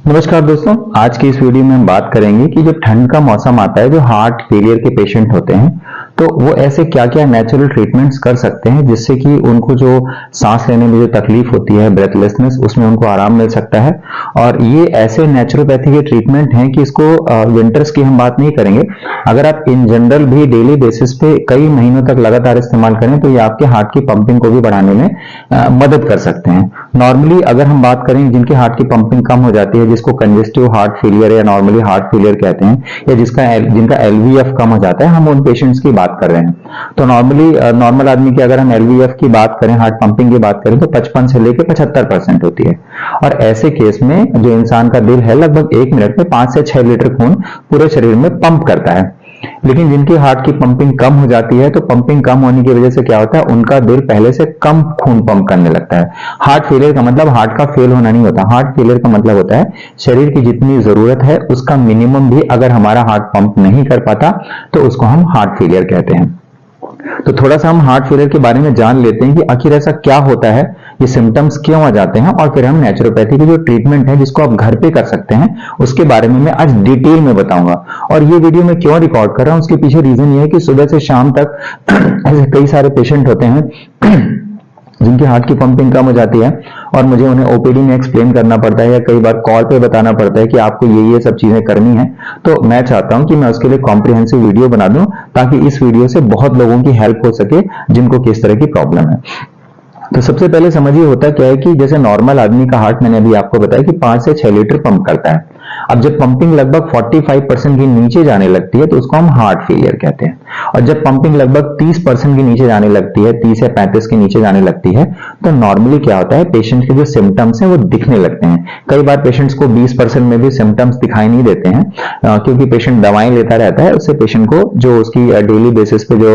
नमस्कार दोस्तों, आज की इस वीडियो में हम बात करेंगे कि जब ठंड का मौसम आता है, जो हार्ट फेलियर के पेशेंट होते हैं, तो वो ऐसे क्या क्या नेचुरल ट्रीटमेंट्स कर सकते हैं जिससे कि उनको जो सांस लेने में जो तकलीफ होती है, ब्रेथलेसनेस, उसमें उनको आराम मिल सकता है। और ये ऐसे नेचुरोपैथी के ट्रीटमेंट हैं कि इसको विंटर्स की हम बात नहीं करेंगे, अगर आप इन जनरल भी डेली बेसिस पे कई महीनों तक लगातार इस्तेमाल करें तो ये आपके हार्ट की पंपिंग को भी बढ़ाने में मदद कर सकते हैं। नॉर्मली अगर हम बात करें जिनके हार्ट की पंपिंग कम हो जाती है, जिसको कंजेस्टिव हार्ट फेलियर या नॉर्मली हार्ट फेलियर कहते हैं, या जिनका एलवीएफ कम हो जाता है, हम उन पेशेंट्स की बात कर रहे हैं। तो नॉर्मली नॉर्मल आदमी की अगर हम एलवीएफ की बात करें, हार्ट पंपिंग की बात करें, तो 55 से लेकर 75% होती है। और ऐसे केस में जो इंसान का दिल है लगभग 1 मिनट में 5 से 6 लीटर खून पूरे शरीर में पंप करता है। लेकिन जिनकी हार्ट की पंपिंग कम हो जाती है, तो पंपिंग कम होने की वजह से क्या होता है, उनका दिल पहले से कम खून पंप करने लगता है। हार्ट फेलियर का मतलब हार्ट का फेल होना नहीं होता। हार्ट फेलियर का मतलब होता है शरीर की जितनी जरूरत है उसका मिनिमम भी अगर हमारा हार्ट पंप नहीं कर पाता तो उसको हम हार्ट फेलियर कहते हैं। तो थोड़ा सा हम हार्ट फेलियर के बारे में जान लेते हैं कि आखिर ऐसा क्या होता है, ये सिम्टम्स क्यों आ जाते हैं, और फिर हम नेचुरोपैथी की जो ट्रीटमेंट है जिसको आप घर पे कर सकते हैं उसके बारे में मैं आज डिटेल में बताऊंगा। और ये वीडियो मैं क्यों रिकॉर्ड कर रहा हूं, उसके पीछे रीजन ये है कि सुबह से शाम तक ऐसे कई सारे पेशेंट होते हैं जिनकी हार्ट की पंपिंग कम हो जाती है और मुझे उन्हें ओपीडी में एक्सप्लेन करना पड़ता है या कई बार कॉल पे बताना पड़ता है कि आपको ये सब चीजें करनी है। तो मैं चाहता हूं कि मैं उसके लिए कॉम्प्रिहेंसिव वीडियो बना दूं ताकि इस वीडियो से बहुत लोगों की हेल्प हो सके जिनको किस तरह की प्रॉब्लम है। तो सबसे पहले समझिए होता क्या है कि जैसे नॉर्मल आदमी का हार्ट, मैंने अभी आपको बताया कि 5 से 6 लीटर पंप करता है। अब जब पंपिंग लगभग 45% के नीचे जाने लगती है तो उसको हम हार्ट फेलियर कहते हैं। और जब पंपिंग लगभग 30% के नीचे जाने लगती है, 30 या 35 के नीचे जाने लगती है, तो नॉर्मली क्या होता है, पेशेंट के जो सिम्टम्स हैं वो दिखने लगते हैं। कई बार पेशेंट्स को 20% में भी सिम्टम्स दिखाई नहीं देते हैं क्योंकि पेशेंट दवाएं लेता रहता है। उससे पेशेंट को जो उसकी डेली बेसिस पे जो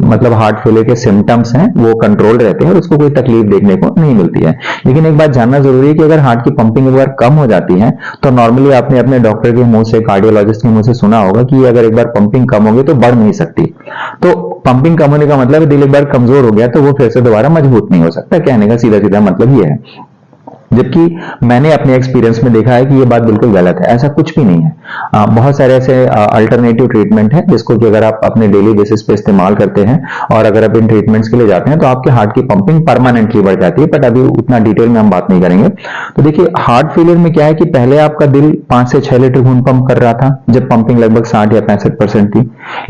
मतलब हार्ट फेलियर के सिम्टम्स हैं वो कंट्रोल रहते हैं और उसको कोई तकलीफ देखने को नहीं मिलती है। लेकिन एक बात जानना जरूरी है कि अगर हार्ट की पंपिंग एक बार कम हो जाती है तो नॉर्मली आपने अपने डॉक्टर के मुंह से, कार्डियोलॉजिस्ट के मुंह से सुना होगा कि अगर एक बार पंपिंग कम होगी तो बढ़ नहीं सकती। तो पंपिंग कम होने का मतलब है दिल एक बार कमजोर हो गया तो वो फिर से दोबारा मजबूत नहीं हो सकता। कहने का सीधा सीधा मतलब ये है। जबकि मैंने अपने एक्सपीरियंस में देखा है कि ये बात बिल्कुल गलत है, ऐसा कुछ भी नहीं है। बहुत सारे ऐसे अल्टरनेटिव ट्रीटमेंट है जिसको कि अगर आप अपने डेली बेसिस पे इस्तेमाल करते हैं और अगर आप इन ट्रीटमेंट्स के लिए जाते हैं तो आपके हार्ट की पंपिंग परमानेंटली बढ़ जाती है। बट अभी उतना डिटेल में हम बात नहीं करेंगे। तो देखिए, हार्ट फेलियर में क्या है कि पहले आपका दिल 5 से 6 लीटर खून पंप कर रहा था जब पंपिंग लगभग 60 या 65% थी।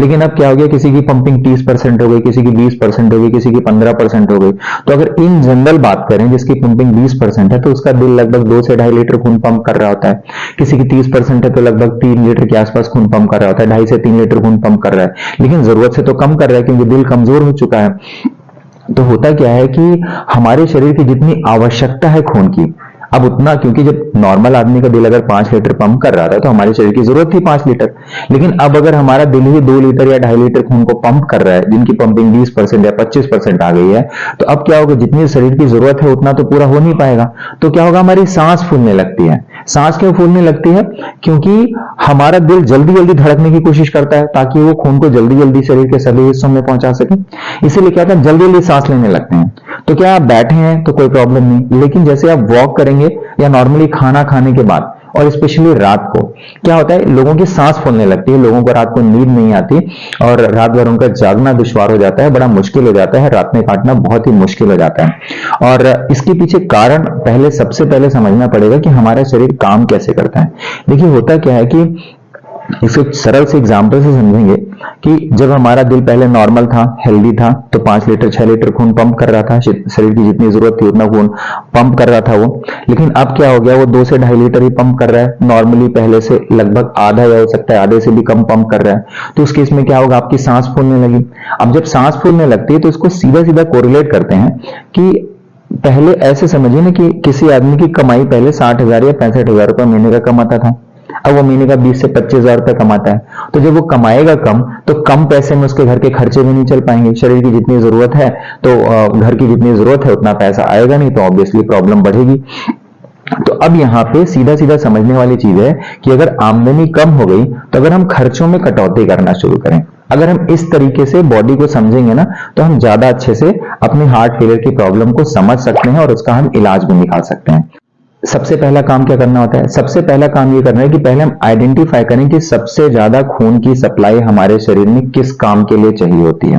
लेकिन अब क्या हो गया, किसी की पंपिंग 30% हो गई, किसी की 20% हो गई, किसी की 15% हो गई। तो अगर इन जनरल बात करें जिसकी पंपिंग 20% है तो उसका दिल लगभग 2 से 2.5 लीटर खून पंप कर रहा होता है। किसी की 30% है तो लगभग 3 लीटर के आसपास खून पंप कर रहा होता है, 2.5 से 3 लीटर खून पंप कर रहा है। लेकिन जरूरत से तो कम कर रहा है क्योंकि दिल कमजोर हो चुका है। तो होता क्या है कि हमारे शरीर की जितनी आवश्यकता है खून की, अब उतना, क्योंकि जब नॉर्मल आदमी का दिल अगर 5 लीटर पंप कर रहा था तो हमारे शरीर की जरूरत थी 5 लीटर। लेकिन अब अगर हमारा दिल ही 2 लीटर या 2.5 लीटर खून को पंप कर रहा है, जिनकी पंपिंग 20% या 25% आ गई है, तो अब क्या होगा, जितनी शरीर की जरूरत है उतना तो पूरा हो नहीं पाएगा। तो क्या होगा, हमारी सांस फूलने लगती है। सांस क्यों फूलने लगती है? क्योंकि हमारा दिल जल्दी जल्दी धड़कने की कोशिश करता है ताकि वो खून को जल्दी जल्दी शरीर के सभी हिस्सों में पहुंचा सके। इसीलिए क्या होता है, जल्दी जल्दी सांस लेने लगते हैं। तो क्या आप बैठे हैं तो कोई प्रॉब्लम नहीं, लेकिन जैसे आप वॉक करेंगे या नॉर्मली खाना खाने के बाद और स्पेशली रात को क्या होता है, लोगों की सांस फूलने लगती है। लोगों को रात को नींद नहीं आती और रात भर उनका जागना दुश्वार हो जाता है, बड़ा मुश्किल हो जाता है, रात में काटना बहुत ही मुश्किल हो जाता है। और इसके पीछे कारण सबसे पहले समझना पड़ेगा कि हमारा शरीर काम कैसे करता है। देखिए, होता क्या है कि इसे सरल से एग्जाम्पल से समझेंगे कि जब हमारा दिल पहले नॉर्मल था, हेल्दी था, तो 5 लीटर 6 लीटर खून पंप कर रहा था, शरीर की जितनी जरूरत थी उतना खून पंप कर रहा था वो। लेकिन अब क्या हो गया, वो 2 से 2.5 लीटर ही पंप कर रहा है। नॉर्मली पहले से लगभग आधा या हो सकता है आधे से भी कम पंप कर रहा है। तो उस केस में क्या होगा, आपकी सांस फूलने लगी। अब जब सांस फूलने लगती है तो इसको सीधा सीधा कोरिलेट करते हैं कि पहले ऐसे समझिए ना कि किसी आदमी की कमाई पहले 60,000 या 65,000 रुपए महीने का कमाता था, अब वो महीने का 20 से 25,000 रुपए कमाता है। तो जब वो कमाएगा कम तो कम पैसे में उसके घर के खर्चे भी नहीं चल पाएंगे। शरीर की जितनी जरूरत है तो घर की जितनी जरूरत है उतना पैसा आएगा नहीं, तो ऑब्वियसली प्रॉब्लम बढ़ेगी। तो अब यहाँ पे सीधा सीधा समझने वाली चीज है कि अगर आमदनी कम हो गई तो अगर हम खर्चों में कटौती करना शुरू करें, अगर हम इस तरीके से बॉडी को समझेंगे ना, तो हम ज्यादा अच्छे से अपनी हार्ट फेलियर की प्रॉब्लम को समझ सकते हैं और उसका हम इलाज भी निकाल सकते हैं। सबसे पहला काम क्या करना होता है? सबसे पहला काम ये करना है कि पहले हम आइडेंटिफाई करें कि सबसे ज्यादा खून की सप्लाई हमारे शरीर में किस काम के लिए चाहिए होती है।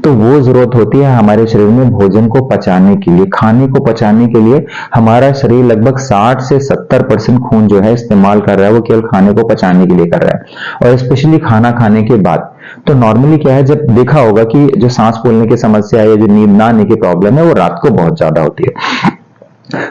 तो वो जरूरत होती है हमारे शरीर में भोजन को पचाने के लिए, खाने को पचाने के लिए। हमारा शरीर लगभग 60 से 70% खून जो है इस्तेमाल कर रहा है, वो केवल खाने को पचाने के लिए कर रहा है, और स्पेशली खाना खाने के बाद। तो नॉर्मली क्या है, जब देखा होगा कि जो सांस फूलने की समस्या है या जो नींद ना आने की प्रॉब्लम है, वो रात को बहुत ज्यादा होती है।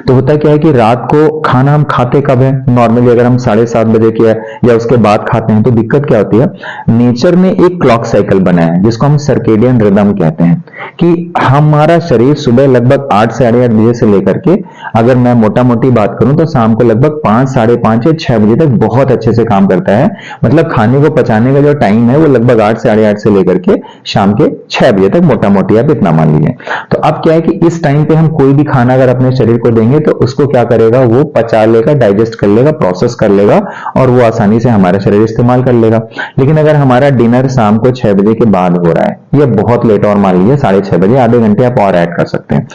तो होता क्या है कि रात को खाना हम खाते कब है? नॉर्मली अगर हम 7:30 बजे के या उसके बाद खाते हैं तो दिक्कत क्या होती है, नेचर में एक क्लॉक साइकिल बना है जिसको हम सर्केडियन रिदम कहते हैं, कि हमारा शरीर सुबह लगभग 8 साढ़े 8 बजे से लेकर के, अगर मैं मोटा मोटी बात करूं तो शाम को लगभग 5 साढ़े 5 या 6 बजे तक बहुत अच्छे से काम करता है। मतलब खाने को पचाने का जो टाइम है वो लगभग 8 साढ़े 8 से लेकर के शाम के 6 बजे तक, मोटा मोटी आप इतना मान लीजिए। तो अब क्या है कि इस टाइम पे हम कोई भी खाना अगर अपने शरीर को देंगे तो उसको क्या करेगा, वो पचा लेगा, डाइजेस्ट कर लेगा, प्रोसेस कर लेगा, और वो आसानी से हमारा शरीर इस्तेमाल कर लेगा। लेकिन अगर हमारा डिनर शाम को 6 बजे के बाद हो रहा है, या बहुत लेट और मान लीजिए 6:30 बजे, आधे घंटे आप और ऐड कर सकते हैं,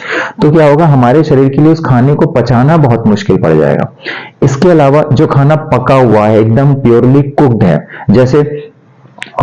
तो क्या होगा, हमारे शरीर के लिए उस खाने को पचाना बहुत मुश्किल पड़ जाएगा। इसके अलावा जो खाना पका हुआ है, एकदम प्योरली कुक्ड है, जैसे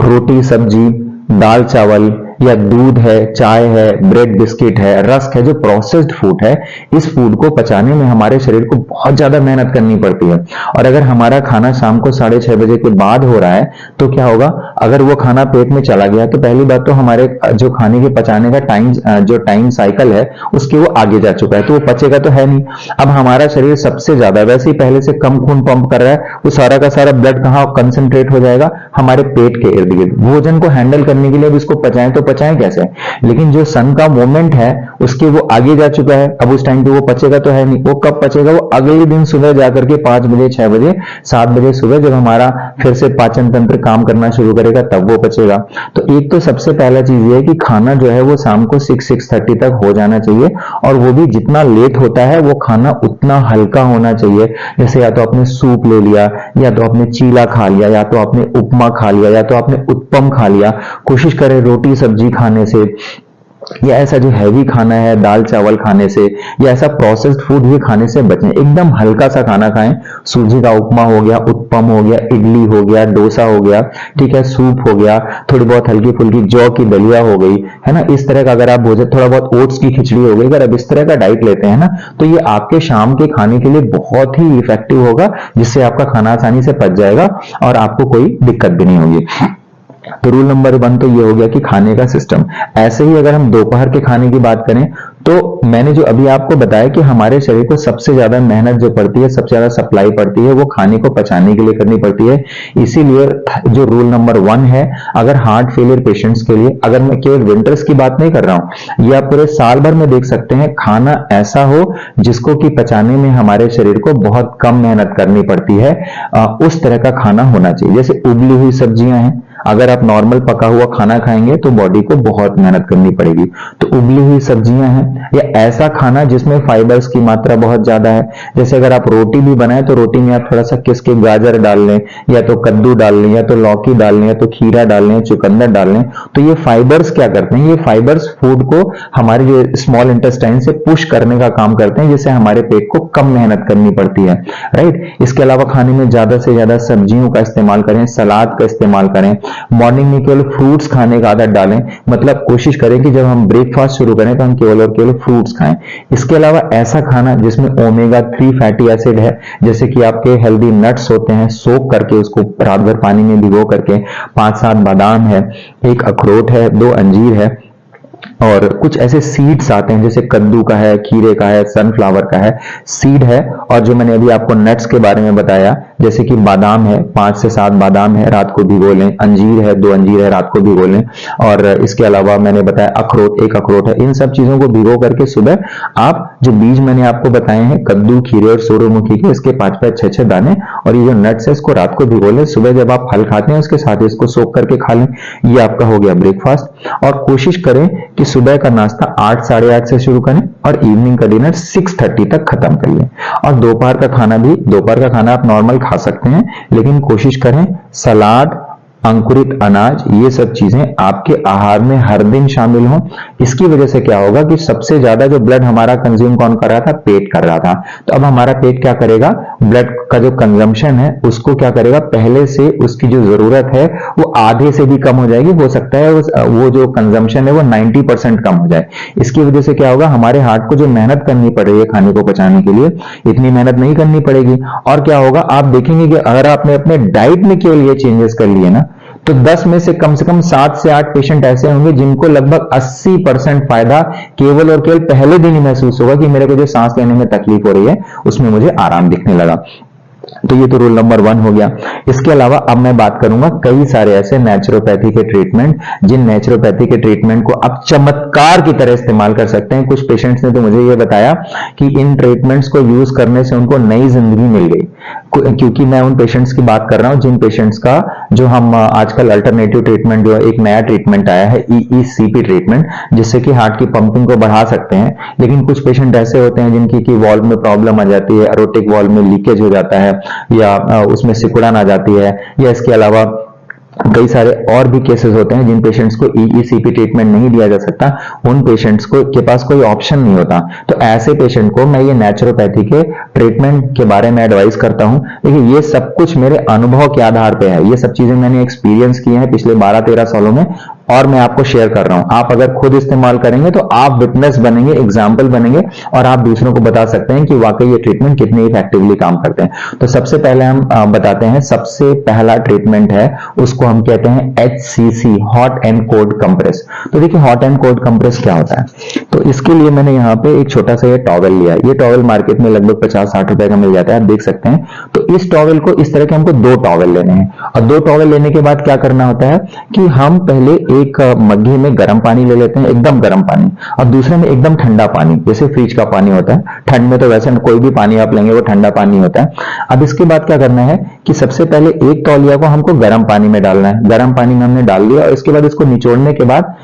रोटी सब्जी, दाल चावल, या दूध है, चाय है, ब्रेड बिस्किट है, रस्क है, जो प्रोसेस्ड फूड है, इस फूड को पचाने में हमारे शरीर को बहुत ज्यादा मेहनत करनी पड़ती है। और अगर हमारा खाना शाम को 6:30 बजे के बाद हो रहा है तो क्या होगा, अगर वो खाना पेट में चला गया तो पहली बात तो हमारे जो खाने के पचाने का टाइम साइकिल है उसके वो आगे जा चुका है, तो वो पचेगा तो है नहीं। अब हमारा शरीर सबसे ज्यादा, वैसे ही पहले से कम खून पंप कर रहा है, वो सारा का सारा ब्लड कहाँ कंसंट्रेट हो जाएगा, हमारे पेट के इर्द गिर्द। भोजन को हैंडल करने के लिए अब इसको पचाएं तो पचाएं कैसे? लेकिन जो सन का मोमेंट है उसके वो आगे जा चुका है, अब उस टाइम पे वो पचेगा तो है नहीं। वो कब पचेगा? वो अगले दिन सुबह जाकर के 5 बजे 6 बजे 7 बजे सुबह, जब हमारा फिर से पाचन तंत्र काम करना शुरू करेगा, तब वो पचेगा। तो एक तो सबसे पहला चीज ये है कि खाना जो है वो शाम को 6-6:30 तक हो जाना चाहिए, और वो भी जितना लेट होता है वो खाना उतना हल्का होना चाहिए। जैसे या तो आपने सूप ले लिया, या तो आपने चीला खा लिया, या तो आपने उपमा खा लिया, या तो आपने उत्पम खा लिया। कोशिश करें रोटी सब्जी खाने से, या ऐसा जो हैवी खाना है दाल चावल खाने से, या ऐसा प्रोसेस्ड फूड ये खाने से बचें। एकदम हल्का सा खाना खाएं। सूजी का उपमा हो गया, उत्पम हो गया, इडली हो गया, डोसा हो गया, ठीक है, सूप हो गया, थोड़ी बहुत हल्की फुल्की जौ की दलिया हो गई, है ना। इस तरह का अगर आप भोजन, थोड़ा बहुत ओट्स की खिचड़ी हो गई, अगर आप इस तरह का डाइट लेते हैं ना, तो ये आपके शाम के खाने के लिए बहुत ही इफेक्टिव होगा, जिससे आपका खाना आसानी से पच जाएगा और आपको कोई दिक्कत भी नहीं होगी। तो रूल नंबर 1 तो ये हो गया कि खाने का सिस्टम। ऐसे ही अगर हम दोपहर के खाने की बात करें, तो मैंने जो अभी आपको बताया कि हमारे शरीर को सबसे ज्यादा मेहनत जो पड़ती है, सबसे ज्यादा सप्लाई पड़ती है, वो खाने को पचाने के लिए करनी पड़ती है। इसीलिए जो रूल नंबर 1 है, अगर हार्ट फेलियर पेशेंट्स के लिए, अगर मैं केवल विंटर्स की बात नहीं कर रहा हूं, ये आप पूरे साल भर में देख सकते हैं, खाना ऐसा हो जिसको कि पचाने में हमारे शरीर को बहुत कम मेहनत करनी पड़ती है, उस तरह का खाना होना चाहिए। जैसे उबली हुई सब्जियां हैं, अगर आप नॉर्मल पका हुआ खाना खाएंगे तो बॉडी को बहुत मेहनत करनी पड़ेगी। तो उबली हुई सब्जियां हैं, या ऐसा खाना जिसमें फाइबर्स की मात्रा बहुत ज्यादा है। जैसे अगर आप रोटी भी बनाए तो रोटी में आप थोड़ा सा किसके गाजर डाल लें, या तो कद्दू डाल लें, या तो लौकी डाल लें, या तो खीरा डाल लें, चुकंदर डाल लें। तो ये फाइबर्स क्या करते हैं, ये फाइबर्स फूड को हमारे जो स्मॉल इंटेस्टाइन से पुश करने का काम करते हैं, जिससे हमारे पेट को कम मेहनत करनी पड़ती है, राइट। इसके अलावा खाने में ज्यादा से ज्यादा सब्जियों का इस्तेमाल करें, सलाद का इस्तेमाल करें। मॉर्निंग में केवल फ्रूट्स खाने का आदत डालें, मतलब कोशिश करें कि जब हम ब्रेकफास्ट शुरू करें तो हम केवल और केवल फ्रूट्स खाएं। इसके अलावा ऐसा खाना जिसमें ओमेगा 3 फैटी एसिड है, जैसे कि आपके हेल्दी नट्स होते हैं, सोक करके उसको रात भर पानी में भिगो करके, 5-7 बादाम है, 1 अखरोट है, 2 अंजीर है, और कुछ ऐसे सीड्स आते हैं जैसे कद्दू का है, खीरे का है, सनफ्लावर का है, सीड है। और जो मैंने अभी आपको नट्स के बारे में बताया, जैसे कि बादाम है, 5 से 7 बादाम है, रात को भिगो लें। अंजीर है, 2 अंजीर है, रात को भिगो लें। और इसके अलावा मैंने बताया अखरोट, 1 अखरोट है। इन सब चीजों को भिगो करके सुबह आप जो बीज मैंने आपको बताए हैं कद्दू, खीरे और सूर्यमुखी के, इसके 5-5, 6-6 दाने, और ये जो नट्स है इसको रात को भिगो लें। सुबह जब आप फल खाते हैं उसके साथ इसको सोक करके खा लें। ये आपका हो गया ब्रेकफास्ट। और कोशिश करें कि सुबह का नाश्ता 8 साढ़े 8 से शुरू करें और इवनिंग का डिनर 6:30 तक खत्म करिए। और दोपहर का खाना भी, दोपहर का खाना आप नॉर्मल खा सकते हैं, लेकिन कोशिश करें सलाद, अंकुरित अनाज, ये सब चीजें आपके आहार में हर दिन शामिल हों। इसकी वजह से क्या होगा कि सबसे ज्यादा जो ब्लड हमारा कंज्यूम कौन कर रहा था? पेट कर रहा था। तो अब हमारा पेट क्या करेगा? ब्लड का जो कंजम्पशन है उसको क्या करेगा? पहले से उसकी जो जरूरत है वो आधे से भी कम हो जाएगी। हो सकता है वो जो कंजम्पशन है वो 90% कम हो जाए। इसकी वजह से क्या होगा? हमारे हार्ट को जो मेहनत करनी पड़ रही है खाने को पचाने के लिए, इतनी मेहनत नहीं करनी पड़ेगी। और क्या होगा? आप देखेंगे कि अगर आपने अपने डाइट में केवल ये चेंजेस कर लिए ना, तो 10 में से कम 7 से 8 पेशेंट ऐसे होंगे जिनको लगभग 80% फायदा केवल और केवल पहले दिन ही महसूस होगा कि मेरे को जो सांस लेने में तकलीफ हो रही है उसमें मुझे आराम दिखने लगा। तो ये तो रूल नंबर 1 हो गया। इसके अलावा अब मैं बात करूंगा कई सारे ऐसे नेचुरोपैथी के ट्रीटमेंट, जिन नेचुरोपैथी के ट्रीटमेंट को आप चमत्कार की तरह इस्तेमाल कर सकते हैं। कुछ पेशेंट्स ने तो मुझे ये बताया कि इन ट्रीटमेंट्स को यूज करने से उनको नई जिंदगी मिल गई। क्योंकि मैं उन पेशेंट्स की बात कर रहा हूं जिन पेशेंट्स का जो हम आजकल अल्टरनेटिव ट्रीटमेंट, जो एक नया ट्रीटमेंट आया है EECP ट्रीटमेंट, जिससे कि हार्ट की पंपिंग को बढ़ा सकते हैं। लेकिन कुछ पेशेंट ऐसे होते हैं जिनकी की वॉल्व में प्रॉब्लम आ जाती है, एरोटिक वॉल्व में लीकेज हो जाता है, या उसमें सिकुड़न आ जाती है, या इसके अलावा कई सारे और भी केसेस होते हैं जिन पेशेंट्स को EECP ट्रीटमेंट नहीं दिया जा सकता। उन पेशेंट्स को के पास कोई ऑप्शन नहीं होता। तो ऐसे पेशेंट को मैं ये नेचुरोपैथी के ट्रीटमेंट के बारे में एडवाइस करता हूं। देखिए, ये सब कुछ मेरे अनुभव के आधार पे है। ये सब चीजें मैंने एक्सपीरियंस की हैं पिछले 12-13 सालों में, और मैं आपको शेयर कर रहा हूं। आप अगर खुद इस्तेमाल करेंगे तो आप विटनेस बनेंगे, एग्जाम्पल बनेंगे, और आप दूसरों को बता सकते हैं कि वाकई ये ट्रीटमेंट कितने इफेक्टिवली काम करते हैं। तो सबसे पहले हम बताते हैं, सबसे पहला ट्रीटमेंट है उसको हम कहते हैं HCC, hot and cold compress. तो देखिए, हॉट एंड कोल्ड कंप्रेस क्या होता है? तो इसके लिए मैंने यहाँ पे एक छोटा सा ये टॉवल लिया है। ये टॉवल मार्केट में लगभग 50-60 रुपए का मिल जाता है, आप देख सकते हैं। तो इस टॉवल को, इस तरह के हमको 2 टॉवल लेने हैं, और 2 टॉवल लेने के बाद क्या करना होता है कि हम पहले एक मग्गे में गर्म पानी ले लेते हैं, एकदम गर्म पानी, और दूसरे में एकदम ठंडा पानी, जैसे फ्रिज का पानी होता है। ठंड में तो वैसे कोई भी पानी आप लेंगे वो ठंडा पानी होता है। अब इसके बाद क्या करना है कि सबसे पहले एक तौलिया को हमको गर्म पानी में डालना है। गर्म पानी में हमने डाल दिया, और इसके बाद इसको निचोड़ने के बाद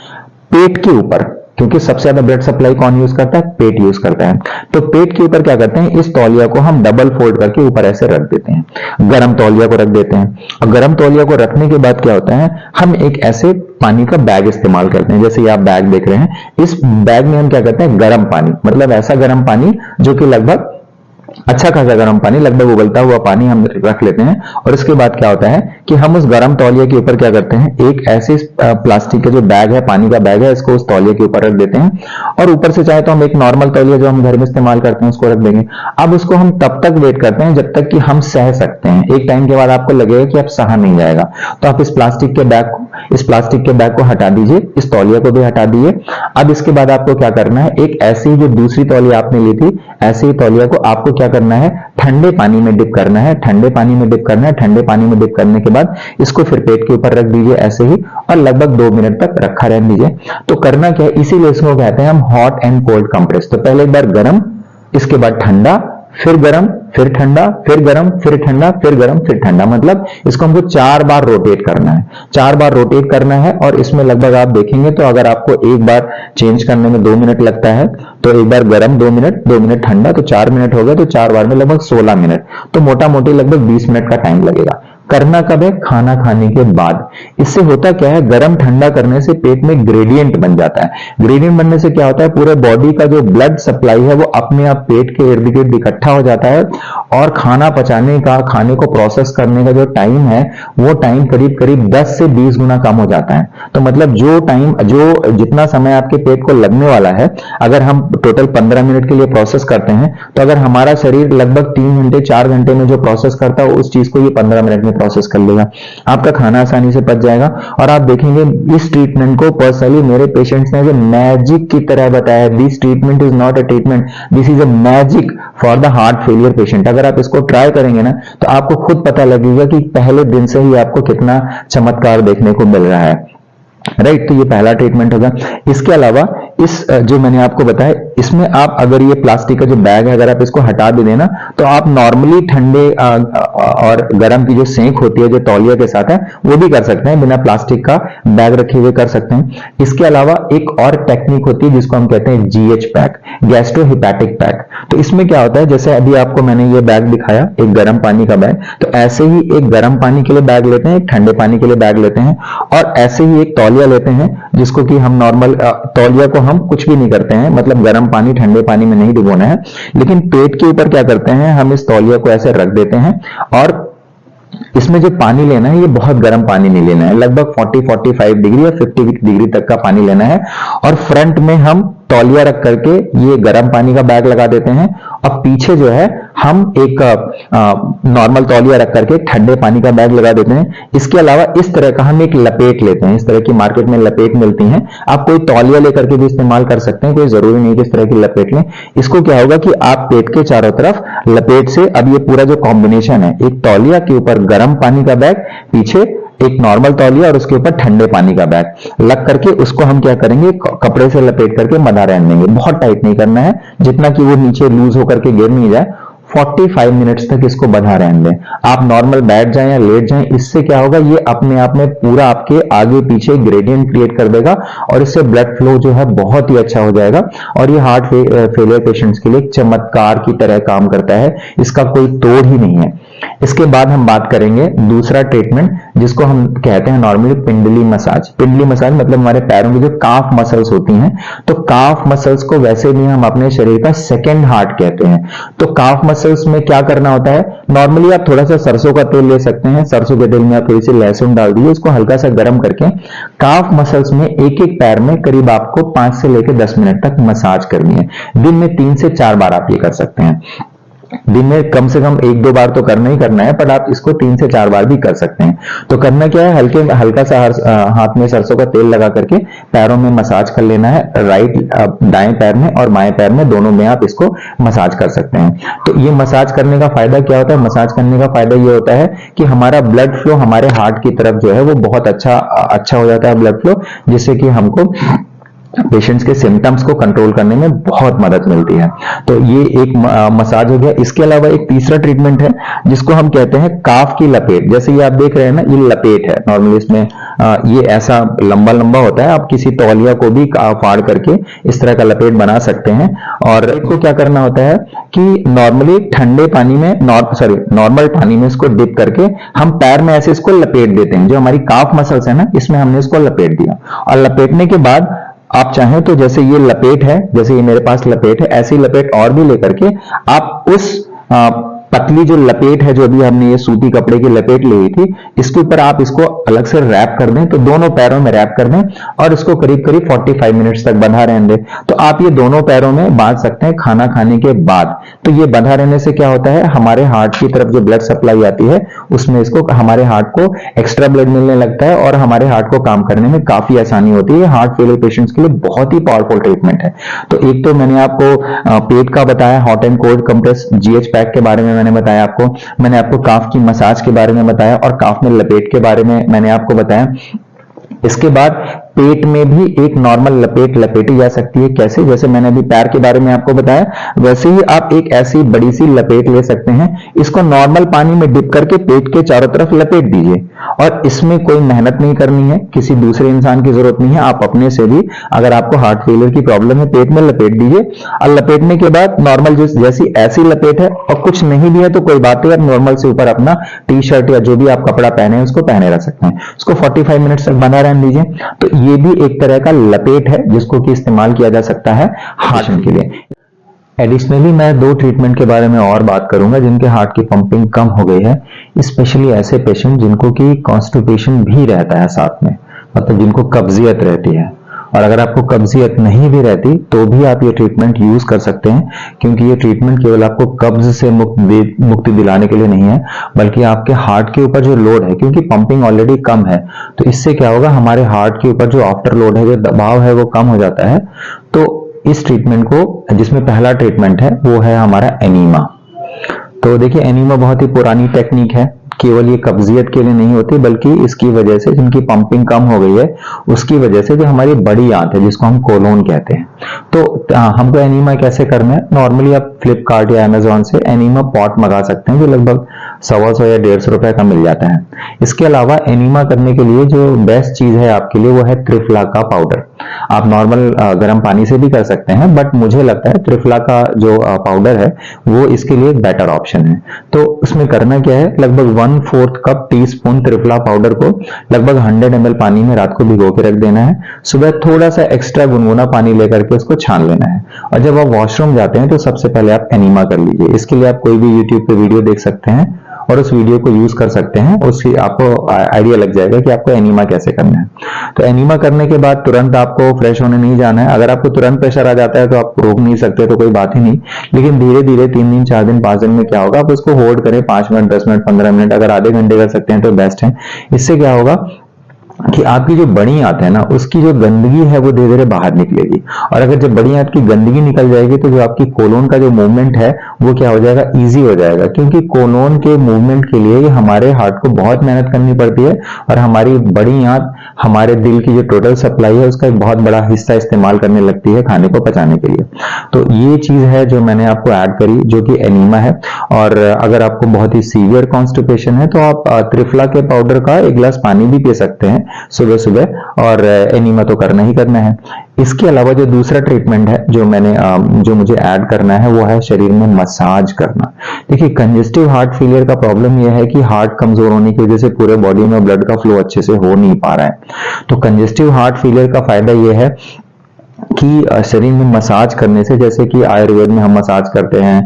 पेट के ऊपर, क्योंकि सबसे ज्यादा ब्लड सप्लाई कौन यूज करता है? पेट यूज करता है। तो पेट के ऊपर क्या करते हैं, इस तौलिया को हम डबल फोल्ड करके ऊपर ऐसे रख देते हैं, गरम तौलिया को रख देते हैं। और गरम तौलिया को रखने के बाद क्या होता है, हम एक ऐसे पानी का बैग इस्तेमाल करते हैं। जैसे ये आप बैग देख रहे हैं, इस बैग में हम क्या करते हैं, गर्म पानी, मतलब ऐसा गर्म पानी जो कि लगभग अच्छा खासा गर्म पानी, लगभग उबलता हुआ पानी हम रख लेते हैं। और इसके बाद क्या होता है कि हम उस गर्म तौलिया के ऊपर क्या करते हैं, एक ऐसे प्लास्टिक का जो बैग है, पानी का बैग है, इसको उस तौलिया के ऊपर रख देते हैं। और ऊपर से चाहे तो हम एक नॉर्मल तौलिया जो हम घर में इस्तेमाल करते हैं उसको रख देंगे। अब उसको हम तब तक वेट करते हैं जब तक कि हम सह सकते हैं। एक टाइम के बाद आपको लगेगा कि अब सहा नहीं जाएगा, तो आप इस प्लास्टिक के बैग को हटा दीजिए, इस तौलिया को भी हटा दीजिए। अब इसके बाद आपको क्या करना है, एक ऐसी जो दूसरी तौलिया आपने ली थी, ऐसे ही तौलिया को आपको क्या करना है, ठंडे पानी में डिप करना है। ठंडे पानी में डिप करना है। ठंडे पानी में डिप करने के बाद इसको फिर पेट के ऊपर रख दीजिए ऐसे ही, और लगभग 2 मिनट तक रखा रहने दीजिए। तो करना क्या है, इसीलिए इसको कहते हैं हम हॉट एंड कोल्ड कंप्रेस। तो पहले एक बार गर्म, इसके बाद ठंडा, फिर गर्म, फिर ठंडा, फिर गर्म, फिर ठंडा, फिर गर्म, फिर ठंडा। मतलब इसको हमको 4 बार रोटेट करना है। 4 बार रोटेट करना है, और इसमें लगभग आप देखेंगे तो अगर आपको एक बार चेंज करने में 2 मिनट लगता है, तो एक बार गर्म 2 मिनट, 2 मिनट ठंडा, तो 4 मिनट हो गए। तो 4 बार में लगभग 16 मिनट, तो मोटा मोटी लगभग 20 मिनट का टाइम लगेगा। करना कब है, खाना खाने के बाद। इससे होता क्या है, गर्म ठंडा करने से पेट में ग्रेडियंट बन जाता है। ग्रेडियंट बनने से क्या होता है, पूरे बॉडी का जो ब्लड सप्लाई है वो अपने आप पेट के इर्द गिर्द इकट्ठा हो जाता है, और खाना पचाने का, खाने को प्रोसेस करने का जो टाइम है वो टाइम करीब करीब 10 से 20 गुना कम हो जाता है। तो मतलब जितना समय आपके पेट को लगने वाला है, अगर हम टोटल 15 मिनट के लिए प्रोसेस करते हैं, तो अगर हमारा शरीर लगभग 3 घंटे 4 घंटे में जो प्रोसेस करता है उस चीज को ये 15 मिनट में प्रोसेस कर लेगा। आपका खाना आसानी से पच जाएगा। और आप देखेंगे इस ट्रीटमेंट को पर्सनली मेरे पेशेंट्स ने जो मैजिक की तरह बताया, this treatment is not a treatment, this is a magic for the heart failure patient. अगर आप इसको ट्राई करेंगे ना, तो आपको खुद पता लगेगा कि पहले दिन से ही आपको कितना चमत्कार देखने को मिल रहा है। राइट। तो ये पहला ट्रीटमेंट होगा। इसके अलावा इस जो मैंने आपको बताया, इसमें आप अगर ये प्लास्टिक का जो बैग है अगर आप इसको हटा भी देना तो आप नॉर्मली ठंडे और गर्म की जो सेंक होती है जो तौलिया के साथ है वो भी कर सकते हैं, बिना प्लास्टिक का बैग रखे हुए कर सकते हैं। इसके अलावा एक और टेक्निक होती है जिसको हम कहते हैं GH पैक, गैस्ट्रोहिपैटिक पैक। तो इसमें क्या होता है, जैसे अभी आपको मैंने ये बैग दिखाया एक गर्म पानी का बैग, तो ऐसे ही एक गर्म पानी के लिए बैग लेते हैं, एक ठंडे पानी के लिए बैग लेते हैं, और ऐसे ही एक तौलिया लेते हैं जिसको कि हम नॉर्मल तौलिया को हम कुछ भी नहीं करते हैं, मतलब गर्म पानी ठंडे पानी में नहीं डुबोना है, लेकिन पेट के ऊपर क्या करते हैं, हम इस तौलिया को ऐसे रख देते हैं और इसमें जो पानी लेना है ये बहुत गर्म पानी नहीं लेना है, लगभग 40-45 डिग्री या 50 डिग्री तक का पानी लेना है, और फ्रंट में हम तौलिया रख करके ये गर्म पानी का बैग लगा देते हैं, और पीछे जो है हम एक नॉर्मल तौलिया रख करके ठंडे पानी का बैग लगा देते हैं। इसके अलावा इस तरह का हम एक लपेट लेते हैं, इस तरह की मार्केट में लपेट मिलती हैं, आप कोई तौलिया लेकर के भी इस्तेमाल कर सकते हैं, कोई जरूरी नहीं कि इस तरह की लपेट लें। इसको क्या होगा कि आप पेट के चारों तरफ लपेट से, अब ये पूरा जो कॉम्बिनेशन है, एक तौलिया के ऊपर गर्म पानी का बैग, पीछे एक नॉर्मल तौलिया और उसके ऊपर ठंडे पानी का बैग लग करके उसको हम क्या करेंगे, कपड़े से लपेट करके मदा रहने देंगे। बहुत टाइट नहीं करना है, जितना कि वो नीचे लूज होकर के गिर नहीं जाए। 45 मिनट्स तक इसको बंधा रहने दें। आप नॉर्मल बैठ जाएं या लेट जाएं, इससे क्या होगा, ये अपने आप में पूरा आपके आगे पीछे ग्रेडियंट क्रिएट कर देगा और इससे ब्लड फ्लो जो है बहुत ही अच्छा हो जाएगा, और ये हार्ट फेलियर पेशेंट्स के लिए एक चमत्कार की तरह काम करता है, इसका कोई तोड़ ही नहीं है। इसके बाद हम बात करेंगे दूसरा ट्रीटमेंट जिसको हम कहते हैं नॉर्मली पिंडली मसाज। पिंडली मसाज मतलब हमारे पैरों की जो काफ मसल्स होती हैं, तो काफ मसल्स को वैसे भी हम अपने शरीर का सेकेंड हार्ट कहते हैं। तो काफ मसल्स में क्या करना होता है, नॉर्मली आप थोड़ा सा सरसों का तेल ले सकते हैं, सरसों के तेल में आप थोड़ी सी लहसुन डाल दीजिए, इसको हल्का सा गर्म करके काफ मसल्स में एक एक पैर में करीब आपको 5 से लेकर 10 मिनट तक मसाज करनी है। दिन में 3 से 4 बार आप ये कर सकते हैं। दिन में कम से कम 1-2 बार तो करना ही करना है, पर आप इसको 3 से 4 बार भी कर सकते हैं। तो करना क्या है, हल्का सा हाथ में सरसों का तेल लगा करके पैरों में मसाज कर लेना है, राइट दाएं पैर में और बाएं पैर में, दोनों में आप इसको मसाज कर सकते हैं। तो ये मसाज करने का फायदा क्या होता है, मसाज करने का फायदा ये होता है कि हमारा ब्लड फ्लो हमारे हार्ट की तरफ जो है वो बहुत अच्छा हो जाता है ब्लड फ्लो, जिससे कि हमको पेशेंट्स के सिम्टम्स को कंट्रोल करने में बहुत मदद मिलती है। तो ये एक मसाज हो गया। इसके अलावा एक तीसरा ट्रीटमेंट है जिसको हम कहते हैं काफ की लपेट। जैसे ये आप देख रहे हैं ना, ये लपेट है, नॉर्मली इसमें ये ऐसा लंबा लंबा होता है, आप किसी तौलिया को भी फाड़ करके इस तरह का लपेट बना सकते हैं। और इसको क्या करना होता है कि नॉर्मली ठंडे पानी में नॉर्मल पानी में इसको डिप करके हम पैर में ऐसे इसको लपेट देते हैं, जो हमारी काफ मसल्स है ना, इसमें हमने इसको लपेट दिया, और लपेटने के बाद आप चाहें तो जैसे ये लपेट है, जैसे ये मेरे पास लपेट है, ऐसी लपेट और भी लेकर के आप उस पतली जो लपेट है, जो भी हमने ये सूती कपड़े की लपेट ली थी, इसके ऊपर आप इसको अलग से रैप कर दें, तो दोनों पैरों में रैप कर दें और इसको करीब 45 मिनट्स तक बंधा रहने दें। तो आप ये दोनों पैरों में बांध सकते हैं खाना खाने के बाद। तो ये बंधा रहने से क्या होता है, हमारे हार्ट की तरफ जो ब्लड सप्लाई आती है उसमें इसको हमारे हार्ट को एक्स्ट्रा ब्लड मिलने लगता है और हमारे हार्ट को काम करने में काफी आसानी होती है। हार्ट फेलियर पेशेंट्स के लिए बहुत ही पावरफुल ट्रीटमेंट है। तो एक तो मैंने आपको पेट का बताया, hot and cold compress GH pack के बारे में मैंने बताया आपको, मैंने आपको काफ की मसाज के बारे में बताया और काफ में लपेट के बारे में मैंने आपको बताया। इसके बाद पेट में भी एक नॉर्मल लपेट लपेटी जा सकती है। कैसे, जैसे मैंने अभी पैर के बारे में आपको बताया, वैसे ही आप एक ऐसी बड़ी सी लपेट ले सकते हैं, इसको नॉर्मल पानी में डिप करके पेट के चारों तरफ लपेट दीजिए, और इसमें कोई मेहनत नहीं करनी है, किसी दूसरे इंसान की जरूरत नहीं है, आप अपने से भी अगर आपको हार्ट फेलियर की प्रॉब्लम है पेट में लपेट दीजिए। और लपेटने के बाद नॉर्मल जैसी ऐसी लपेट है, और कुछ नहीं भी है तो कोई बात नहीं, आप नॉर्मल से ऊपर अपना टी-शर्ट या जो भी आप कपड़ा पहने हैं उसको पहने रह सकते हैं। उसको 45 मिनट तक बना रहने दीजिए। तो ये भी एक तरह का लपेट है जिसको कि इस्तेमाल किया जा सकता है हार्ट के लिए। एडिशनली मैं 2 ट्रीटमेंट के बारे में और बात करूंगा जिनके हार्ट की पंपिंग कम हो गई है, स्पेशली ऐसे पेशेंट जिनको कि कॉन्स्टिपेशन भी रहता है साथ में, मतलब जिनको कब्जियत रहती है। और अगर आपको कब्जियत नहीं भी रहती तो भी आप ये ट्रीटमेंट यूज कर सकते हैं, क्योंकि ये ट्रीटमेंट केवल आपको कब्ज से मुक्ति दिलाने के लिए नहीं है, बल्कि आपके हार्ट के ऊपर जो लोड है, क्योंकि पंपिंग ऑलरेडी कम है, तो इससे क्या होगा, हमारे हार्ट के ऊपर जो आफ्टर लोड है, जो दबाव है, वो कम हो जाता है। तो इस ट्रीटमेंट को, जिसमें पहला ट्रीटमेंट है वो है हमारा एनीमा। तो देखिए, एनीमा बहुत ही पुरानी टेक्निक है, केवल ये कब्जियत के लिए नहीं होती, बल्कि इसकी वजह से जिनकी पंपिंग कम हो गई है उसकी वजह से जो हमारी बड़ी आंत है जिसको हम कोलोन कहते हैं, तो हमको एनीमा कैसे करना है। नॉर्मली आप फ्लिपकार्ट या अमेजोन से एनीमा पॉट मंगा सकते हैं जो लगभग 125 या 150 रुपए का मिल जाता है। इसके अलावा एनीमा करने के लिए जो बेस्ट चीज है आपके लिए वो है त्रिफला का पाउडर। आप नॉर्मल गर्म पानी से भी कर सकते हैं, बट मुझे लगता है त्रिफला का जो पाउडर है वो इसके लिए एक बेटर ऑप्शन है। तो उसमें करना क्या है, लगभग 1/4 कप टीस्पून त्रिफला पाउडर को लगभग 100 ml पानी में रात को भिगो के रख देना है। सुबह थोड़ा सा एक्स्ट्रा गुनगुना पानी लेकर के उसको छान लेना है, और जब आप वॉशरूम जाते हैं तो सबसे पहले आप एनीमा कर लीजिए। इसके लिए आप कोई भी यूट्यूब पे वीडियो देख सकते हैं और उस वीडियो को यूज कर सकते हैं, उससे आपको आइडिया लग जाएगा कि आपको एनीमा कैसे करना है। तो एनीमा करने के बाद तुरंत आपको फ्रेश होने नहीं जाना है। अगर आपको तुरंत प्रेशर आ जाता है तो आप रोक नहीं सकते, तो कोई बात ही नहीं, लेकिन धीरे धीरे 3 दिन 4 दिन 5 दिन में क्या होगा, आप उसको होल्ड करें 5 मिनट 10 मिनट 15 मिनट, अगर आधे घंटे कर सकते हैं तो बेस्ट है। इससे क्या होगा कि आपकी जो बड़ी आंत है ना उसकी जो गंदगी है वो धीरे धीरे बाहर निकलेगी, और अगर जब बड़ी आंत की गंदगी निकल जाएगी तो जो आपकी कोलोन का जो मूवमेंट है वो क्या हो जाएगा, इजी हो जाएगा। क्योंकि कोलोन के मूवमेंट के लिए हमारे हार्ट को बहुत मेहनत करनी पड़ती है, और हमारी बड़ी आंत हमारे दिल की जो टोटल सप्लाई है उसका एक बहुत बड़ा हिस्सा इस्तेमाल करने लगती है खाने को पचाने के लिए। तो ये चीज है जो मैंने आपको ऐड करी, जो कि एनीमा है। और अगर आपको बहुत ही सीवियर कॉन्स्टिपेशन है तो आप त्रिफला के पाउडर का 1 गिलास पानी भी पी सकते हैं सुबह सुबह, और एनीमा तो करना ही करना है। इसके अलावा जो दूसरा ट्रीटमेंट है जो मुझे ऐड करना है वो है शरीर में मसाज करना। देखिए, कंजेस्टिव हार्ट फेलियर का प्रॉब्लम यह है कि हार्ट कमजोर होने की वजह से पूरे बॉडी में ब्लड का फ्लो अच्छे से हो नहीं पा रहा है। तो कंजेस्टिव हार्ट फेलियर का फायदा यह है कि शरीर में मसाज करने से, जैसे कि आयुर्वेद में हम मसाज करते हैं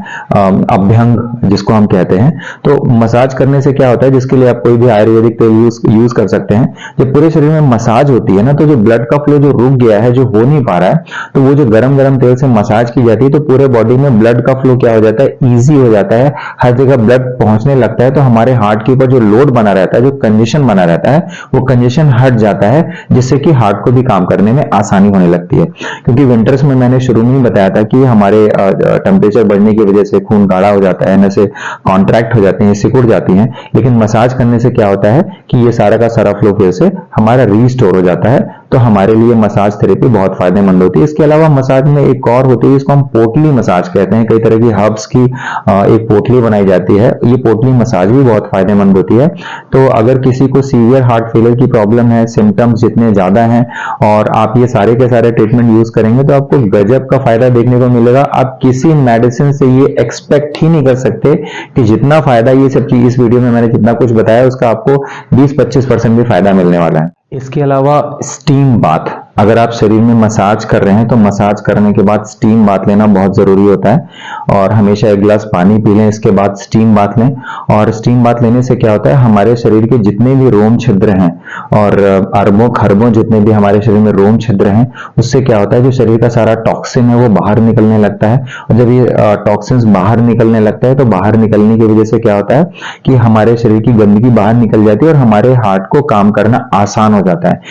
अभ्यंग जिसको हम कहते हैं, तो मसाज करने से क्या होता है, जिसके लिए आप कोई भी आयुर्वेदिक तेल यूज कर सकते हैं। जब पूरे शरीर में मसाज होती है ना, तो जो ब्लड का फ्लो जो रुक गया है, जो हो नहीं पा रहा है, तो वो जो गरम गरम तेल से मसाज की जाती है तो पूरे बॉडी में ब्लड का फ्लो क्या हो जाता है, ईजी हो जाता है, हर जगह ब्लड पहुंचने लगता है। तो हमारे हार्ट के ऊपर जो लोड बना रहता है, जो कंजेशन बना रहता है, वो कंजेशन हट जाता है, जिससे कि हार्ट को भी काम करने में आसानी होने लगती है। क्योंकि विंटर्स में मैंने शुरू में ही बताया था कि हमारे टेम्परेचर बढ़ने की वजह से खून गाढ़ा हो जाता है, नसें कॉन्ट्रैक्ट हो जाती हैं, सिकुड़ जाती हैं, लेकिन मसाज करने से क्या होता है कि ये सारा का सारा फ्लो फिर से हमारा रीस्टोर हो जाता है। तो हमारे लिए मसाज थेरेपी बहुत फायदेमंद होती है। इसके अलावा मसाज में एक और होती है जिसको हम पोटली मसाज कहते हैं। कई तरह की हर्ब्स की एक पोटली बनाई जाती है, ये पोटली मसाज भी बहुत फायदेमंद होती है। तो अगर किसी को सीवियर हार्ट फेलियर की प्रॉब्लम है, सिम्टम्स जितने ज्यादा हैं और आप ये सारे के सारे ट्रीटमेंट यूज करेंगे तो आपको गजब का फायदा देखने को मिलेगा। आप किसी मेडिसिन से ये एक्सपेक्ट ही नहीं कर सकते कि जितना फायदा ये सब चीज इस वीडियो में मैंने जितना कुछ बताया उसका आपको 20-25% भी फायदा मिलने वाला है। इसके अलावा स्टीम बाथ, अगर आप शरीर में मसाज कर रहे हैं तो मसाज करने के बाद स्टीम बाथ लेना बहुत जरूरी होता है, और हमेशा 1 गिलास पानी पी लें, इसके बाद स्टीम बाथ लें। और स्टीम बाथ लेने से क्या होता है, हमारे शरीर के जितने भी रोम छिद्र हैं और अरबों खरबों जितने भी हमारे शरीर में रोम छिद्र हैं, उससे क्या होता है, जो शरीर का सारा टॉक्सिन है वो बाहर निकलने लगता है। और जब ये टॉक्सिन्स बाहर निकलने लगता है तो बाहर निकलने की वजह से क्या होता है कि हमारे शरीर की गंदगी बाहर निकल जाती है और हमारे हार्ट को काम करना आसान हो जाता है।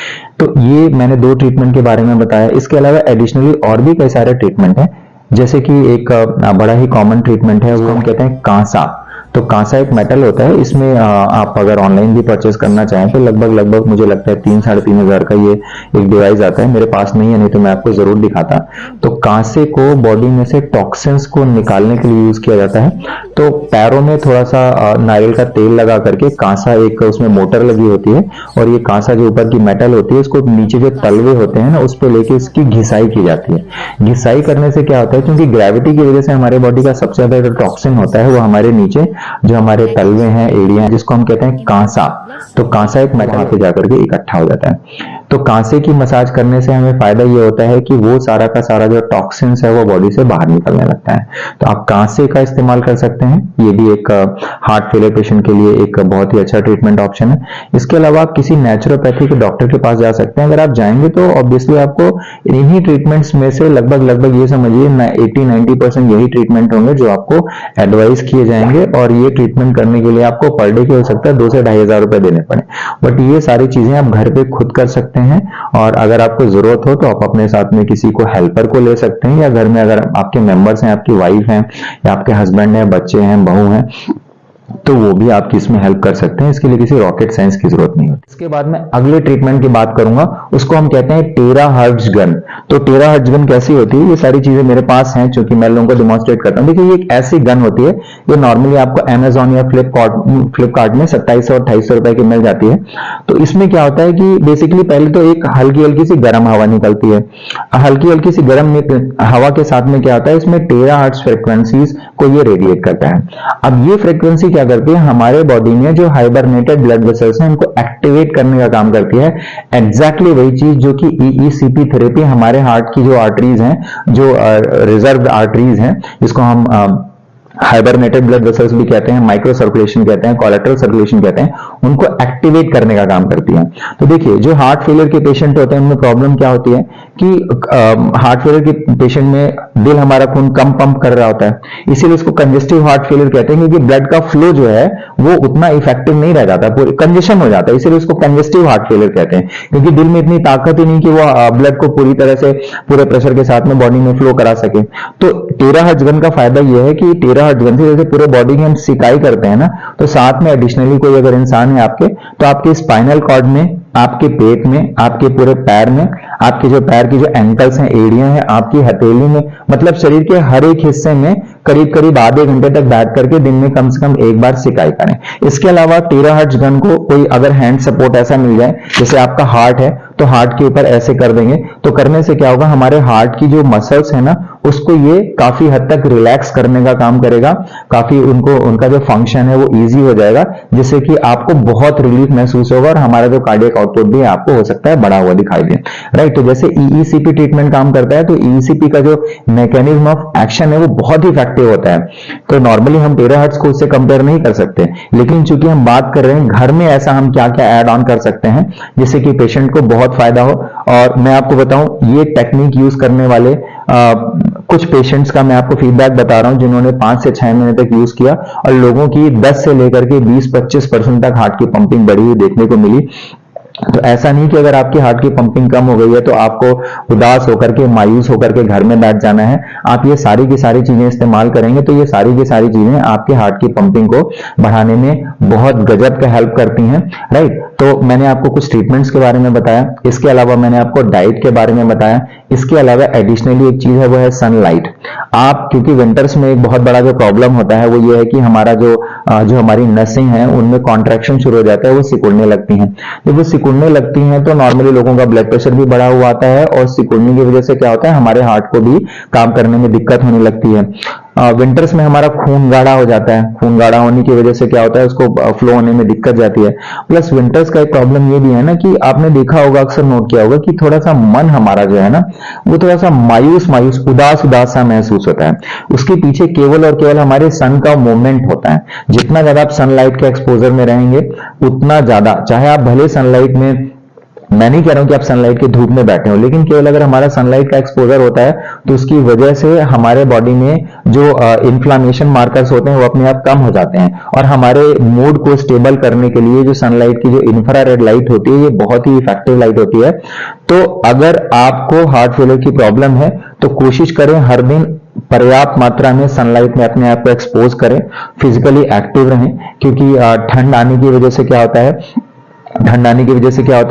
तो ये मैंने 2 ट्रीटमेंट के बारे में बताया। इसके अलावा एडिशनली और भी कई सारे ट्रीटमेंट हैं, जैसे कि एक बड़ा ही कॉमन ट्रीटमेंट है, उसको हम कहते हैं कांसा। तो कांसा एक मेटल होता है, इसमें आप अगर ऑनलाइन भी परचेस करना चाहें तो लगभग मुझे लगता है 3-3.5 हजार का ये एक डिवाइस आता है। मेरे पास नहीं है, नहीं तो मैं आपको जरूर दिखाता। तो कांसे को बॉडी में से टॉक्सिन्स को निकालने के लिए यूज किया जाता है। तो पैरों में थोड़ा सा नारियल का तेल लगा करके, कांसा एक उसमें मोटर लगी होती है, और ये कांसा जो ऊपर की मेटल होती है इसको नीचे जो तलवे होते हैं ना उस पर लेके इसकी घिसाई की जाती है। घिसाई करने से क्या होता है, क्योंकि ग्रेविटी की वजह से हमारे बॉडी का सबसे ज्यादा जो टॉक्सिन होता है वो हमारे नीचे जो हमारे तलवे हैं, एड़ियां हैं, जिसको हम कहते हैं कांसा, तो कांसा एक मेटल पे जाकर के इकट्ठा हो जाता है। तो कांसे की मसाज करने से हमें फायदा ये होता है कि वो सारा का सारा जो टॉक्सिन्स है वो बॉडी से बाहर निकलने लगता है। तो आप कांसे का इस्तेमाल कर सकते हैं, ये भी एक हार्ट फेलियर पेशेंट के लिए एक बहुत ही अच्छा ट्रीटमेंट ऑप्शन है। इसके अलावा आप किसी नेचुरोपैथी के डॉक्टर के पास जा सकते हैं। अगर आप जाएंगे तो ऑब्वियसली आपको इन्हीं ट्रीटमेंट्स में से लगभग ये समझिए 80-90% यही ट्रीटमेंट होंगे जो आपको एडवाइस किए जाएंगे, और ये ट्रीटमेंट करने के लिए आपको पर डे के हो सकता है 2 से 2,500 हजार रुपए देने पड़े। बट ये सारी चीजें आप घर पे खुद कर सकते हैं, और अगर आपको जरूरत हो तो आप अपने साथ में किसी को हेल्पर को ले सकते हैं, या घर में अगर आपके मेंबर्स हैं, आपकी वाइफ हैं या आपके हस्बैंड हैं, बच्चे हैं, बहू हैं, तो वो भी आपकी इसमें हेल्प कर सकते हैं। इसके लिए किसी रॉकेट साइंस की जरूरत नहीं होती। इसके बाद मैं अगले ट्रीटमेंट की बात करूंगा, उसको हम कहते हैं टेराहर्ट्ज गन। तो टेराहर्ट्ज गन कैसी होती है, ये सारी चीजें मेरे पास हैं क्योंकि मैं लोगों को डिमॉन्स्ट्रेट करता हूं। देखिए, ये एक ऐसी गन होती है जो नॉर्मली आपको अमेजॉन या फ्लिपकार्ट में 2700 और 2800 रुपए की मिल जाती है। तो इसमें क्या होता है कि बेसिकली पहले तो एक हल्की हल्की सी गर्म हवा निकलती है। हल्की हल्की सी गर्म हवा के साथ में क्या होता है, इसमें टेराहर्ट्ज फ्रीक्वेंसीज को ये रेडिएट करता है। अब ये फ्रीक्वेंसी क्या करती है, हमारे बॉडी में जो हाइबरनेटेड ब्लड वेसल्स हैं उनको एक्टिवेट करने का काम करती है। एग्जैक्टली वही चीज जो कि ईईसीपी थेरेपी हमारे हार्ट की जो आर्टरीज हैं, जो रिजर्व्ड आर्टरीज हैं, जिसको हम हाइबरनेटेड ब्लड वेसल्स भी कहते हैं, माइक्रो सर्कुलेशन कहते हैं, कोलेटरल सर्कुलेशन कहते हैं, उनको एक्टिवेट करने का काम करती है। तो देखिए, जो हार्ट फेलियर के पेशेंट होते हैं उनमें प्रॉब्लम क्या होती है कि हार्ट फेलियर के पेशेंट में दिल हमारा खून कम पंप कर रहा होता है, इसीलिए उसको कंजेस्टिव हार्ट फेलियर कहते हैं, क्योंकि ब्लड का फ्लो जो है वो उतना इफेक्टिव नहीं रह जाता, पूरे कंजेशन हो जाता है, इसीलिए उसको कंजेस्टिव हार्ट फेलियर कहते हैं। क्योंकि दिल में इतनी ताकत ही नहीं कि वो ब्लड को पूरी तरह से पूरे प्रेशर के साथ में बॉडी में फ्लो करा सके। तो टेराहर्ट्ज गन का फायदा यह है कि टेराहर्ट्ज गन से जैसे पूरे बॉडी की हम सिकाई करते हैं ना, तो साथ में एडिशनली कोई अगर इंसान है आपके, तो आपके स्पाइनल कॉर्ड में, आपके पेट में, आपके पूरे पैर में, आपके जो पैर की जो एंकल्स हैं, एड़ियां हैं, आपकी हथेली में, मतलब शरीर के हर एक हिस्से में करीब करीब आधे घंटे तक बैठ करके दिन में कम से कम एक बार सिकाई करें। इसके अलावा टेराहर्ट्ज गन को कोई अगर हैंड सपोर्ट ऐसा मिल जाए, जैसे आपका हार्ट है तो हार्ट के ऊपर ऐसे कर देंगे, तो करने से क्या होगा, हमारे हार्ट की जो मसल्स है ना उसको ये काफी हद तक रिलैक्स करने का काम करेगा, काफी उनका जो फंक्शन है वो इजी हो जाएगा, जिससे कि आपको बहुत रिलीफ महसूस होगा और हमारा जो कार्डियक आउटपुट भी आपको हो सकता है बढ़ा हुआ दिखाई दे। राइट, तो जैसे ईईसीपी ट्रीटमेंट काम करता है, तो ईईसीपी का जो मैकेनिज्म ऑफ एक्शन है वो बहुत ही इफेक्टिव होता है। तो नॉर्मली हम टेराहर्ट्ज को उससे कंपेयर नहीं कर सकते, लेकिन चूंकि हम बात कर रहे हैं घर में ऐसा हम क्या क्या ऐड ऑन कर सकते हैं जिससे कि पेशेंट को बहुत फायदा हो। और मैं आपको बताऊं, ये टेक्निक यूज करने वाले कुछ पेशेंट्स का मैं आपको फीडबैक बता रहा हूं जिन्होंने 5 से 6 महीने तक यूज किया, और लोगों की 10 से लेकर के 20-25% तक हार्ट की पंपिंग बढ़ी हुई देखने को मिली। तो ऐसा नहीं कि अगर आपकी हार्ट की पंपिंग कम हो गई है तो आपको उदास होकर के, मायूस होकर के घर में बैठ जाना है। आप ये सारी की सारी चीजें इस्तेमाल करेंगे तो ये सारी की सारी चीजें आपके हार्ट की पंपिंग को बढ़ाने में बहुत गजब का हेल्प करती हैं। राइट, तो मैंने आपको कुछ ट्रीटमेंट्स के बारे में बताया, इसके अलावा मैंने आपको डाइट के बारे में बताया, इसके अलावा एडिशनली एक चीज है वो है सनलाइट। आप, क्योंकि विंटर्स में एक बहुत बड़ा जो प्रॉब्लम होता है वो ये है कि हमारा जो हमारी नसिंग है उनमें कॉन्ट्रैक्शन शुरू हो जाता है, वो सिकुड़ने लगती हैं। जब वो सिकुड़ने लगती हैं तो नॉर्मली लोगों का ब्लड प्रेशर भी बढ़ा हुआ आता है, और सिकुड़ने की वजह से क्या होता है, हमारे हार्ट को भी काम करने में दिक्कत होने लगती है। विंटर्स में हमारा खून गाढ़ा हो जाता है, खून गाढ़ा होने की वजह से क्या होता है, उसको फ्लो होने में दिक्कत जाती है। प्लस विंटर्स का एक प्रॉब्लम ये भी है ना कि आपने देखा होगा, अक्सर नोट किया होगा कि थोड़ा सा मन हमारा जो है ना वो थोड़ा सा मायूस मायूस, उदास उदास सा महसूस होता है। उसके पीछे केवल और केवल हमारे सन का मूवमेंट होता है। जितना ज्यादा आप सनलाइट के एक्सपोजर में रहेंगे उतना ज्यादा, चाहे आप भले सनलाइट में, मैं नहीं कह रहा हूं कि आप सनलाइट की धूप में बैठे हो, लेकिन केवल अगर हमारा सनलाइट का एक्सपोजर होता है तो उसकी वजह से हमारे बॉडी में जो इन्फ्लामेशन मार्कर्स होते हैं वो अपने आप कम हो जाते हैं, और हमारे मूड को स्टेबल करने के लिए जो सनलाइट की जो इंफ्रारेड लाइट होती है ये बहुत ही इफेक्टिव लाइट होती है। तो अगर आपको हार्ट फेलियर की प्रॉब्लम है तो कोशिश करें हर दिन पर्याप्त मात्रा में सनलाइट में अपने आप को एक्सपोज करें, फिजिकली एक्टिव रहें, क्योंकि ठंड आने की वजह से क्या होता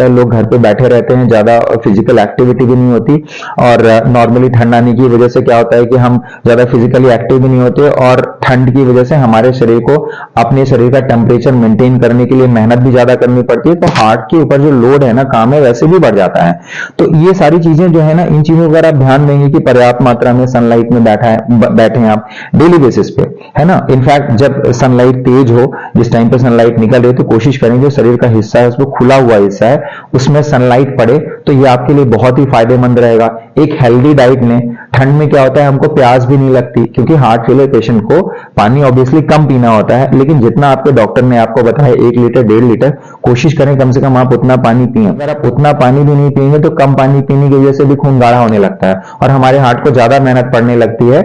है, लोग घर पे बैठे रहते हैं, ज्यादा फिजिकल एक्टिविटी भी नहीं होती, और नॉर्मली ठंड आने की वजह से क्या होता है कि हम ज्यादा फिजिकली एक्टिव भी नहीं होते, और ठंड की वजह से हमारे शरीर को अपने शरीर का टेम्परेचर मेंटेन करने के लिए मेहनत भी ज्यादा करनी पड़ती है, तो हार्ट के ऊपर जो लोड है ना, काम है, वैसे भी बढ़ जाता है। तो ये सारी चीजें जो है ना, इन चीजों पर आप ध्यान देंगे कि पर्याप्त मात्रा में सनलाइट में बैठे आप डेली बेसिस पे, है ना। इनफैक्ट जब सनलाइट तेज हो, जिस टाइम पे सनलाइट निकल रही है, तो कोशिश करें जो शरीर का हिस्सा है, उसको खुला हुआ हिस्सा है, उसमें सनलाइट पड़े, तो ये आपके लिए बहुत ही फायदेमंद रहेगा। एक हेल्दी डाइट लें। ठंड में क्या होता है, हमको प्यास भी नहीं लगती, क्योंकि हार्ट फेलियर पेशेंट को पानी ऑब्वियसली कम पीना होता है, लेकिन जितना आपके डॉक्टर ने आपको बताया 1 लीटर 1.5 लीटर, कोशिश करें कम से कम आप उतना पानी पिए। अगर आप उतना पानी भी नहीं पिएंगे तो कम पानी पीने की वजह से भी खून गाढ़ा होने लगता है, और हमारे हार्ट को ज्यादा मेहनत पड़ने लगती है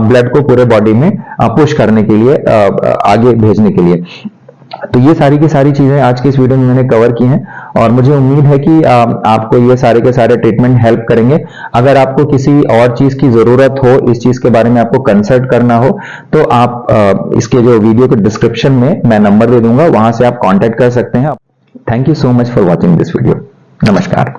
ब्लड को पूरे बॉडी में पुश करने के लिए, आगे भेजने के लिए। तो ये सारी की सारी चीजें आज की इस वीडियो में मैंने कवर की हैं। और मुझे उम्मीद है कि आपको ये सारे के सारे ट्रीटमेंट हेल्प करेंगे। अगर आपको किसी और चीज की जरूरत हो, इस चीज के बारे में आपको कंसल्ट करना हो, तो आप इसके जो वीडियो के डिस्क्रिप्शन में मैं नंबर दे दूंगा, वहां से आप कांटेक्ट कर सकते हैं। Thank you so much for watching this video. नमस्कार।